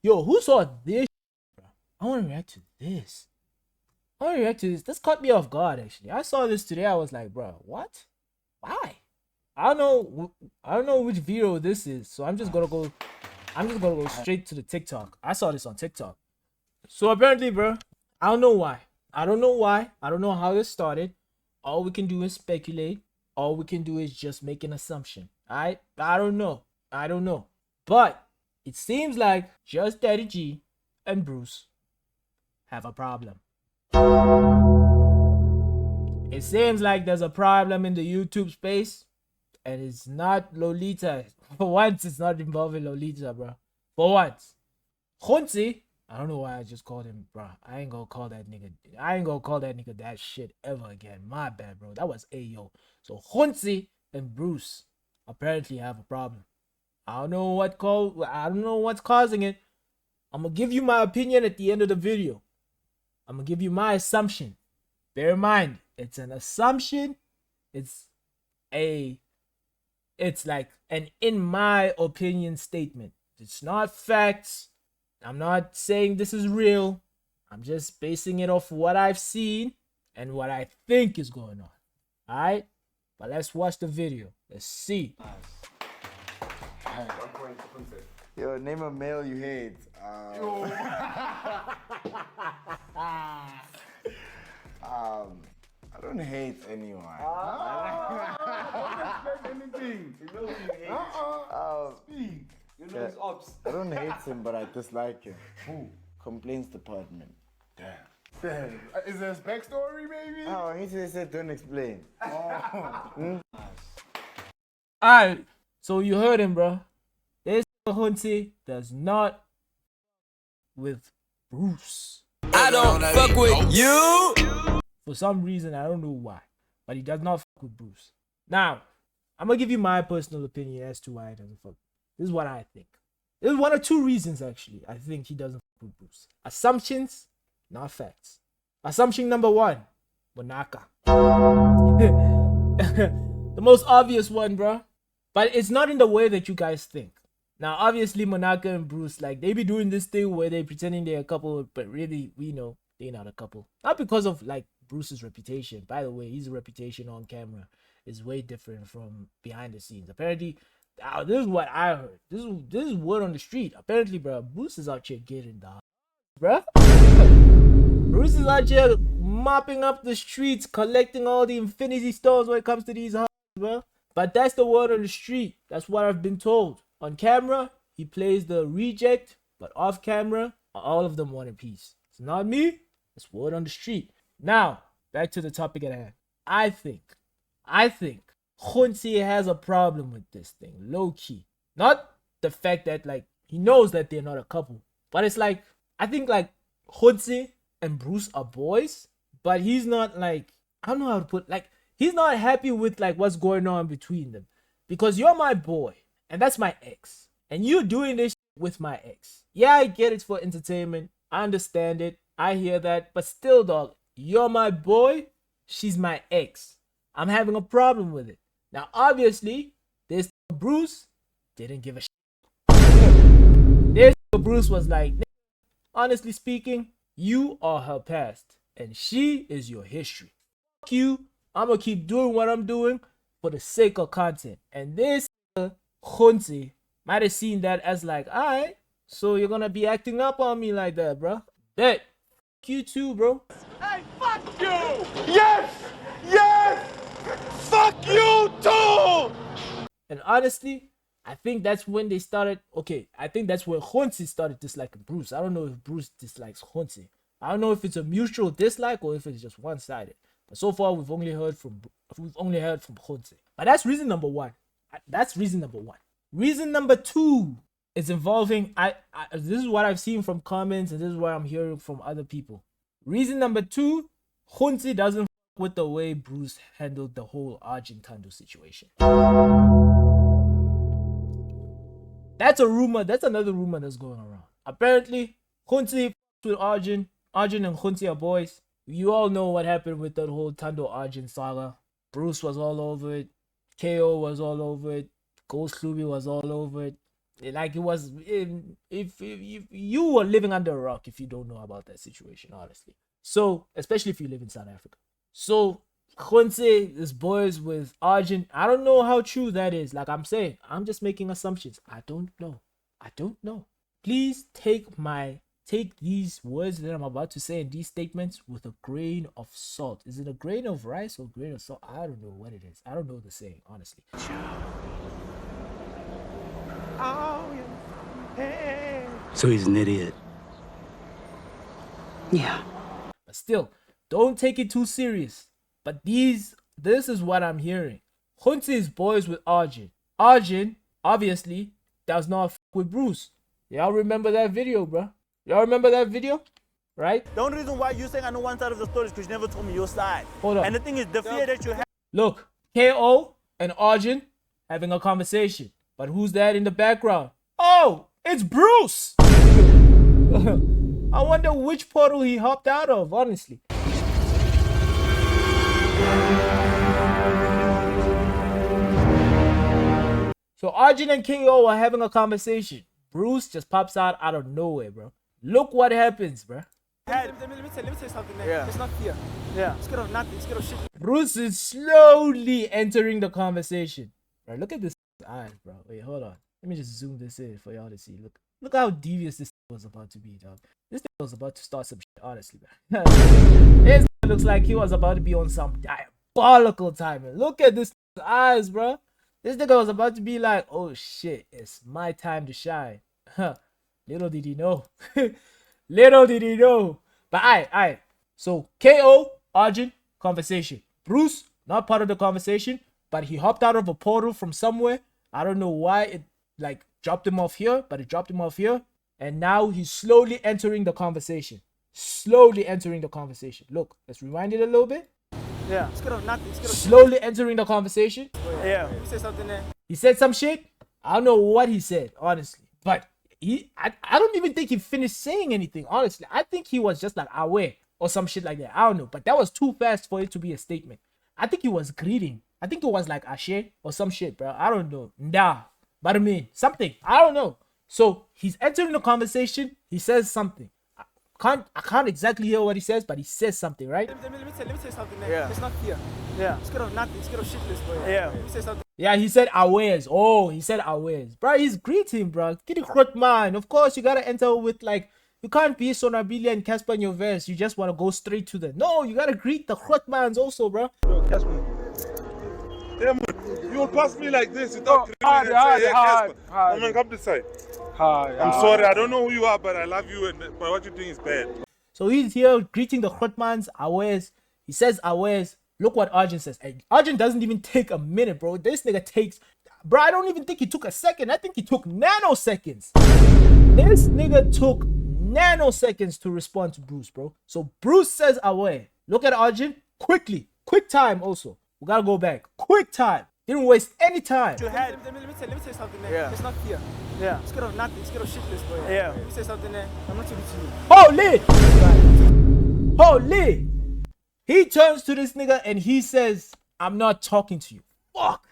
Yo, who saw this, bro? I want to react to this. This caught me off guard, actually. I saw this today. I was like, bro, what? Why? I don't know. I don't know which video this is, so I'm just gonna go straight to the TikTok. I saw this on TikTok. So apparently, bro, I don't know why. I don't know how this started. All we can do is speculate. All we can do is just make an assumption. Alright? I don't know. But it seems like just Daddy G and Bruce have a problem. It seems like there's a problem in the YouTube space, and it's not Lolita. For once, it's not involving Lolita, bro. For once. Khonsi, I don't know why I just called him, bro. I ain't gonna call that nigga that shit ever again. My bad, bro. That was Ayo. So Khonsi and Bruce apparently have a problem. I don't know what's causing it. I'm gonna give you my opinion at the end of the video. I'm gonna give you my assumption. Bear in mind, it's an assumption. It's like an in my opinion statement. It's not facts. I'm not saying this is real. I'm just basing it off what I've seen and what I think is going on. Alright? But let's watch the video. Let's see. Yo, name a male you hate. I don't hate anyone. Don't expect anything. You know who you hate. Speak. You know his ops. I don't hate him, but I dislike him. Who? Complaints department. Damn. Is there a backstory, maybe? Oh, he said don't explain. Alright, so you heard him, bro. This Khonsi does not with Bruce. I don't fuck with you. For some reason, I don't know why, but he does not fuck with Bruce. Now, I'm gonna give you my personal opinion as to why he doesn't fuck. This is what I think. There's one or two reasons, actually. I think he doesn't fuck with Bruce. Assumptions, not facts. Assumption number one, Monaka. The most obvious one, bro. But it's not in the way that you guys think. Now, obviously, Monaka and Bruce, like, they be doing this thing where they pretending they're a couple, but really, we know they're not a couple. Not because of, like, Bruce's reputation. By the way, his reputation on camera is way different from behind the scenes. Apparently, this is what I heard. This is word on the street. Apparently, bro, Bruce is out here getting the bro. Bruce is out here mopping up the streets, collecting all the infinity stones when it comes to these bro. But that's the word on the street. That's what I've been told. On camera, he plays the reject, but off camera, all of them one in piece. It's not me. It's word on the street. Now, back to the topic at hand. I think Khonsi has a problem with this thing, low key. Not the fact that, like, he knows that they're not a couple, but it's like, I think, like, Khonsi and Bruce are boys, but he's not, like, I don't know how to put, like, he's not happy with, like, what's going on between them. Because you're my boy, and that's my ex, and you're doing this with my ex. Yeah, I get it for entertainment. I understand it. I hear that. But still, dog, you're my boy. She's my ex. I'm having a problem with it. Now, obviously, this Bruce didn't give a shit. This Bruce was like, honestly speaking, you are her past, and she is your history. Fuck you. I'm gonna keep doing what I'm doing for the sake of content. And this Khonsi might have seen that as like, alright, so you're gonna be acting up on me like that, bro. That, fuck you too, bro. Hey, fuck you! Yes! Yes! Fuck you too! And honestly, I think that's when they started. Okay, I think that's when Khonsi started disliking Bruce. I don't know if Bruce dislikes Khonsi. I don't know if it's a mutual dislike or if it's just one-sided. But so far, we've only heard from Khonsi. But that's reason number one. Reason number two is involving. This is what I've seen from comments, and this is what I'm hearing from other people. Reason number two, Khonsi doesn't with the way Bruce handled the whole Arjun situation. That's a rumor. That's another rumor that's going around. Apparently, Khonsi with Arjun and Khonsi are boys. You all know what happened with that whole Tando Arjun saga. Bruce was all over it. KO was all over it. Ghost Luby was all over it. Like it was, if you were living under a rock, if you don't know about that situation, honestly. So, especially if you live in South Africa. So, Khonse is boys with Arjun. I don't know how true that is. Like I'm saying, I'm just making assumptions. I don't know. I don't know. Please take these words that I'm about to say in these statements with a grain of salt. Is it a grain of rice or a grain of salt? I don't know what it is. I don't know the saying, honestly. So he's an idiot. Yeah. But still, don't take it too serious. But this is what I'm hearing. Khonse is boys with Arjun. Arjun, obviously, does not f with Bruce. Y'all remember that video, bro? Y'all remember that video? Right? The only reason why you're saying I know one side of the story is because you never told me your side. Hold on. And the thing is, the fear that you have. Look, KO and Arjun having a conversation. But who's that in the background? Oh, it's Bruce! I wonder which portal he hopped out of, honestly. So Arjun and KO are having a conversation. Bruce just pops out of nowhere, bro. Look what happens, bro. Let me say something there. Yeah. It's not fear. Yeah. It's scared of nothing. It's scared of shit. Bruce is slowly entering the conversation. Bro, look at this eyes, bro. Wait, hold on. Let me just zoom this in for y'all to see. Look how devious this was about to be, dog. This was about to start some shit, honestly, man. This looks like he was about to be on some diabolical timing. Look at this eyes, bro. This nigga was about to be like, oh shit, it's my time to shine. Little did he know. Little did he know. But alright. So KO, Arjun, conversation. Bruce, not part of the conversation, but he hopped out of a portal from somewhere. I don't know why it like dropped him off here, but it dropped him off here. And now he's slowly entering the conversation. Slowly entering the conversation. Look, let's rewind it a little bit. Yeah. It's scared of nothing. It's scared of Slowly entering the conversation. Yeah. Let me say something there. He said some shit. I don't know what he said, honestly. But I don't even think he finished saying anything, honestly. I think he was just like, away or some shit like that. I don't know. But that was too fast for it to be a statement. I think he was greeting. I think it was like Ashe or some shit, bro. I don't know. Nah. But I mean, something. I don't know. So he's entering the conversation. He says something. I can't exactly hear what he says, but he says something, right? Let me say something there. Yeah. It's not fear. Yeah. It's scared of nothing. It's scared of shitless, boy. Yeah. Let me say something. Yeah, he said awares. Oh, he said awares. Bro, he's greeting, bro. Get it, man. Of course, you gotta enter with like, you can't be Sonabilia and Casper in your verse. You just wanna go straight to the. No, you gotta greet the Grotmans also, bro. Yo, Casper. Yeah, man. You will pass me like this without greeting and say, hey, Casper. Oh, man, come this side. Hi. I'm sorry, I don't know who you are, but I love you, but what you're doing is bad. So he's here greeting the Grotmans, awares. He says awares. Look what Arjun says. And Arjun doesn't even take a minute, bro. This nigga takes... Bro, I don't even think he took a second. I think he took nanoseconds. This nigga took nanoseconds to respond to Bruce, bro. So Bruce says aware. Look at Arjun. Quickly. Quick time also. We gotta go back. Quick time. Didn't waste any time. Let me say something there. Yeah. It's not fear. Yeah. It's scared of nothing. It's scared of shitless, boy. Yeah. Let me say something there. I'm not talking to you. Holy! He turns to this nigga and he says, I'm not talking to you. Fuck!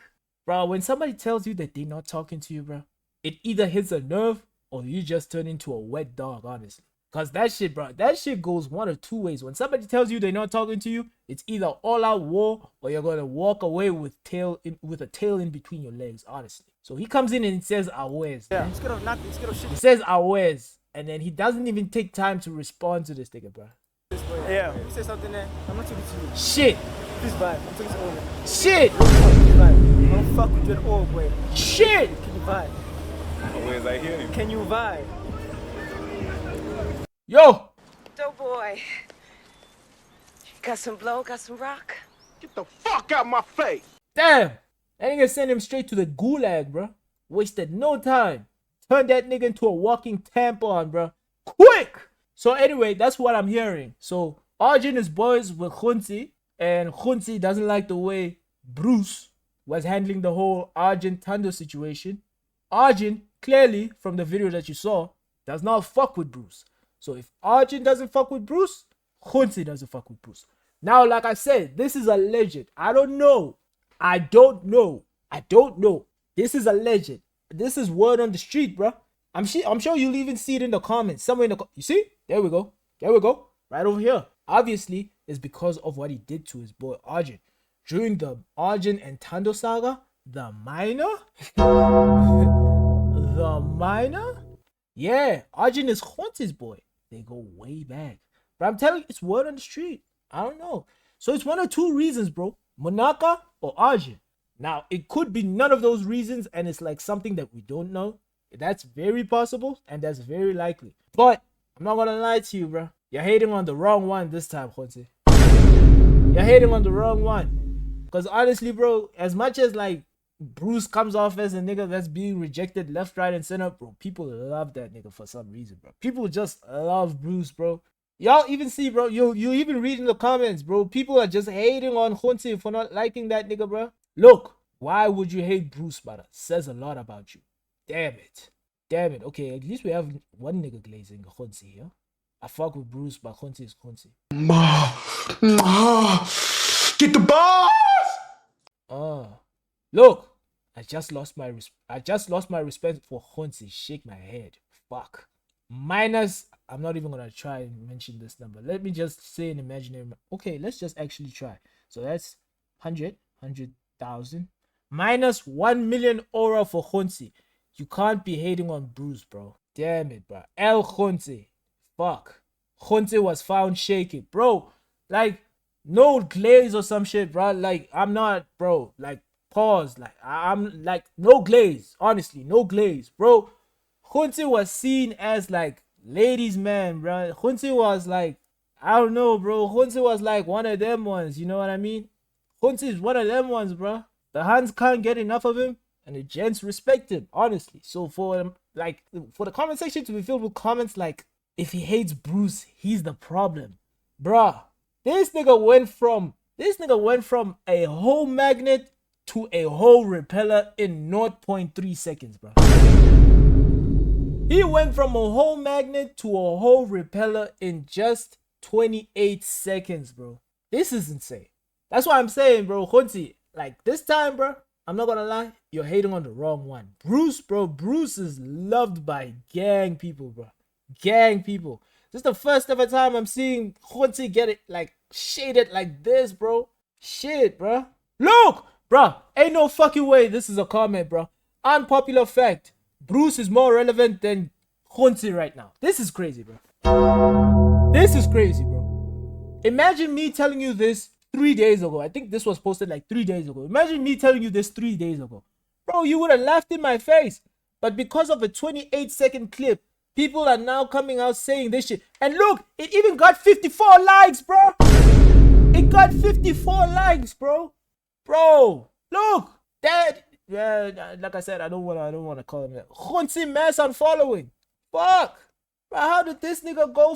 Bro, when somebody tells you that they're not talking to you, bro, it either hits a nerve or you just turn into a wet dog, honestly. Cause that shit, bro, that shit goes one of two ways. When somebody tells you they're not talking to you, it's either all out war or you're gonna walk away with a tail in between your legs, honestly. So he comes in and he says awares. Yeah, it's scared of nothing, it's scared of shit. He says awares, and then he doesn't even take time to respond to this nigga, bro. Yeah, you say something there. I'm not talking to you. Shit. Please vibe. I'm talking to all. Shit. I don't fuck with you at all, boy. Shit. Can you vibe? Where's I hear you? Can you vibe? Yo. Dope boy. Got some blow, got some rock. Get the fuck out my face! Damn. That nigga sent him straight to the gulag, bro. Wasted no time. Turned that nigga into a walking tampon, bro. Quick. So anyway, that's what I'm hearing. So Arjun is boys with Khonse, and Khonse doesn't like the way Bruce was handling the whole Arjun Tando situation. Arjun, clearly, from the video that you saw, does not fuck with Bruce. So if Arjun doesn't fuck with Bruce, Khonse doesn't fuck with Bruce. Now, like I said, this is alleged. I don't know. This is alleged. This is word on the street, bro. I'm sure you'll even see it in the comments. Somewhere in the you see? There we go. There we go. Right over here. Obviously, it's because of what he did to his boy Arjun. During the Arjun and Tando saga, the minor? The minor? Yeah, Arjun is Khonsi's boy. They go way back. But I'm telling you, it's word on the street. I don't know. So it's one of two reasons, bro. Monaka or Arjun. Now, it could be none of those reasons, and it's like something that we don't know. That's very possible, and that's very likely. But I'm not gonna lie to you, bro. You're hating on the wrong one this time, Khonsi. You're hating on the wrong one. Because honestly, bro, as much as like Bruce comes off as a nigga that's being rejected left, right, and center, bro, people love that nigga for some reason, bro. People just love Bruce, bro. Y'all even see, bro, you even read in the comments, bro. People are just hating on Khonsi for not liking that nigga, bro. Look, why would you hate Bruce, brother? Says a lot about you. Damn it. Damn it. Okay, at least we have one nigga glazing Khonsi here. I fuck with Bruce, but Khonsi is Khonsi. Get the balls! Look, I just lost my respect for Khonsi. Shake my head. Fuck. Minus, I'm not even gonna try and mention this number. Let me just say an imaginary. Okay, let's just actually try. So that's 100,000 minus 1 million aura for Khonsi. You can't be hating on Bruce, bro. Damn it, bro. El Khonsi. Fuck. Khonsi was found shaking, bro. Like, no glaze or some shit, bro. Like, I'm not, bro. Like, pause. Like, I'm like, no glaze. Honestly, no glaze, bro. Khonsi was seen as like ladies' man, bro. Khonsi was like, I don't know, bro. Khonsi was like one of them ones. You know what I mean? Khonsi is one of them ones, bro. The Hans can't get enough of him, and the gents respect him, honestly. So for the comment section to be filled with comments like, if he hates Bruce, he's the problem, bruh. This nigga went from a whole magnet to a whole repeller in 0.3 seconds, bro. He went from a whole magnet to a whole repeller in just 28 seconds, bro. This is insane. That's why I'm saying, bro, Khonsi, like this time, bro, I'm not gonna lie, you're hating on the wrong one. Bruce, bro, Bruce is loved by gang people, bro. Gang people. This is the first ever time I'm seeing Khonsi get it like shaded like this, bro. Shit, bro. Look, bro, ain't no fucking way this is a comment, bro. Unpopular fact. Bruce is more relevant than Khonsi right now. This is crazy, bro. This is crazy, bro. Imagine me telling you this 3 days ago. I think this was posted like 3 days ago. Imagine me telling you this 3 days ago. Bro, you would have laughed in my face. But because of a 28-second clip, people are now coming out saying this shit. And look, it even got 54 likes, bro. It got 54 likes, bro. Bro, look. That, yeah, like I said, I don't wanna call him that. Khonsi mass unfollowing. Fuck. Bro, how did this nigga go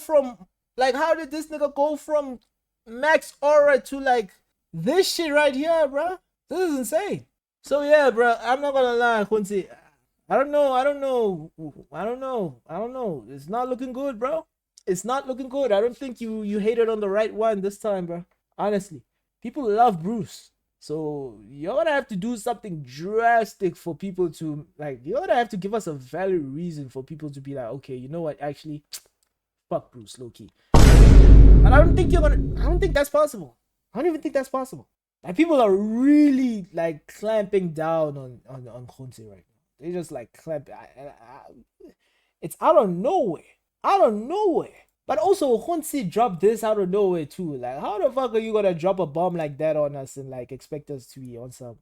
from max aura to like this shit right here, bro? This is insane. So yeah, bro, I'm not gonna lie, Khonsi. I don't know. It's not looking good, bro. It's not looking good. I don't think you hated on the right one this time, bro. Honestly, people love Bruce. So you're gonna have to do something drastic for people to like. You're gonna have to give us a valid reason for people to be like, okay, you know what? Actually, fuck Bruce, low key. But I don't think that's possible. I don't even think that's possible. Like people are really like clamping down on Khonsi right now. They just like clamp. It's out of nowhere. But also, Khonsi dropped this out of nowhere too. Like, how the fuck are you gonna drop a bomb like that on us and like expect us to be on some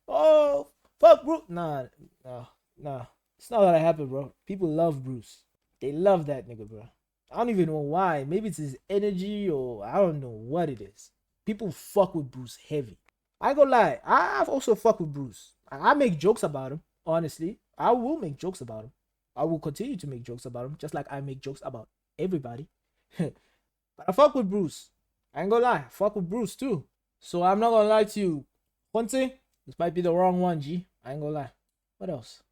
fuck Bruce? Nah. It's not gonna happen, bro. People love Bruce. They love that nigga, bro. I don't even know why. Maybe it's his energy or I don't know what it is. People fuck with Bruce heavy. I ain't gonna lie. I've also fuck with Bruce. I make jokes about him, honestly. I will make jokes about him. I will continue to make jokes about him, just like I make jokes about everybody. But I fuck with Bruce. I ain't gonna lie. I fuck with Bruce too. So I'm not gonna lie to you. Khonsi, this might be the wrong one, G. I ain't gonna lie. What else?